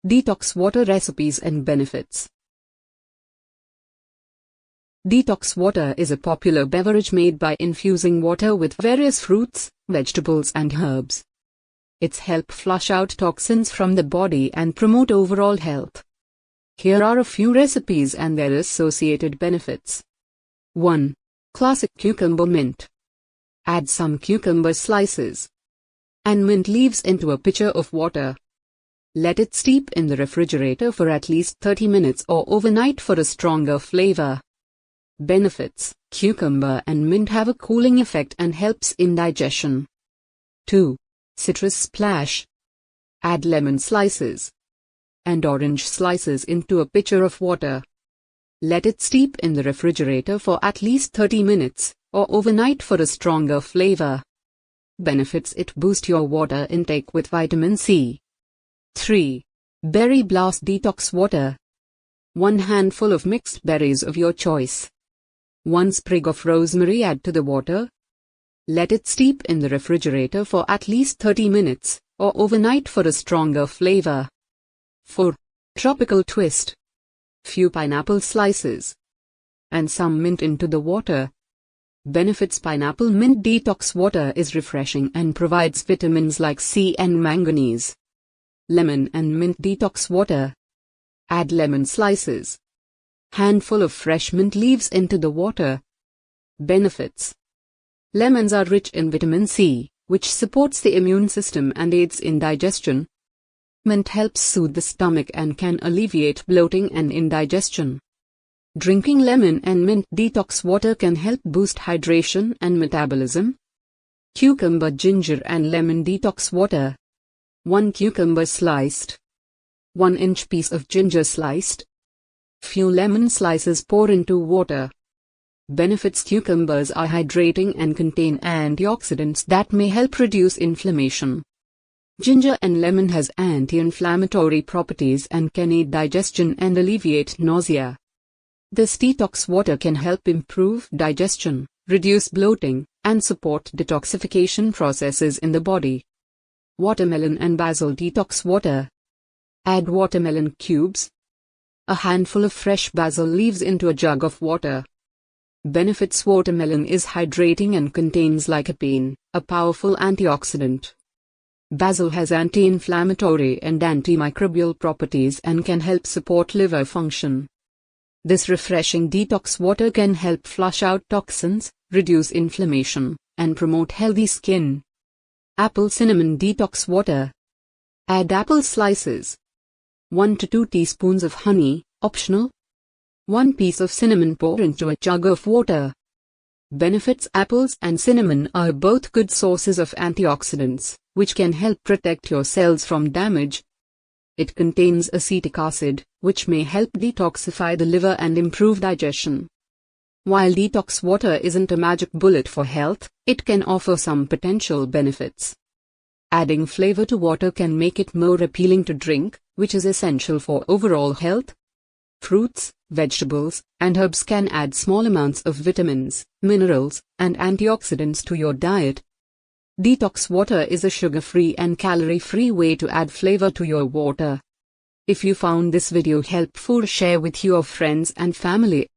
Detox water recipes and benefits. Detox water is a popular beverage made by infusing water with various fruits, vegetables and herbs. Its help flush out toxins from the body and promote overall health. Here are a few recipes and their associated benefits. 1. Classic cucumber mint. Add some cucumber slices and mint leaves into a pitcher of water. Let it steep in the refrigerator for at least 30 minutes or overnight for a stronger flavor. Benefits: cucumber and mint have a cooling effect and helps in digestion. 2. Citrus splash. Add lemon slices and orange slices into a pitcher of water. Let it steep in the refrigerator for at least 30 minutes or overnight for a stronger flavor. Benefits: it boosts your water intake with vitamin C. 3. Berry blast detox water. 1 handful of mixed berries of your choice. 1 sprig of rosemary add to the water. Let it steep in the refrigerator for at least 30 minutes or overnight for a stronger flavor. 4. Tropical twist. Few pineapple slices and some mint into the water. Benefits: pineapple mint detox water is refreshing and provides vitamins like C and manganese. Lemon and mint detox water. Add lemon slices, handful of fresh mint leaves into the water. Benefits: lemons are rich in vitamin C, which supports the immune system and aids in digestion. Mint helps soothe the stomach and can alleviate bloating and indigestion. Drinking lemon and mint detox water can help boost hydration and metabolism. Cucumber, ginger and lemon detox water. 1 cucumber sliced. 1-inch piece of ginger sliced. Few lemon slices pour into water. Benefits: cucumbers are hydrating and contain antioxidants that may help reduce inflammation. Ginger and lemon has anti-inflammatory properties and can aid digestion and alleviate nausea. This detox water can help improve digestion, reduce bloating, and support detoxification processes in the body. Watermelon and basil detox water. Add watermelon cubes, a handful of fresh basil leaves into a jug of water. Benefits: watermelon is hydrating and contains lycopene, a powerful antioxidant. Basil has anti-inflammatory and antimicrobial properties and can help support liver function. This refreshing detox water can help flush out toxins, reduce inflammation, and promote healthy skin. Apple cinnamon detox water. Add apple slices, 1 to 2 teaspoons of honey, optional. 1 piece of cinnamon pour into a jug of water. Benefits: apples and cinnamon are both good sources of antioxidants, which can help protect your cells from damage. It contains acetic acid, which may help detoxify the liver and improve digestion. While detox water isn't a magic bullet for health, it can offer some potential benefits. Adding flavor to water can make it more appealing to drink, which is essential for overall health. Fruits, vegetables, and herbs can add small amounts of vitamins, minerals, and antioxidants to your diet. Detox water is a sugar-free and calorie-free way to add flavor to your water. If you found this video helpful, share with your friends and family.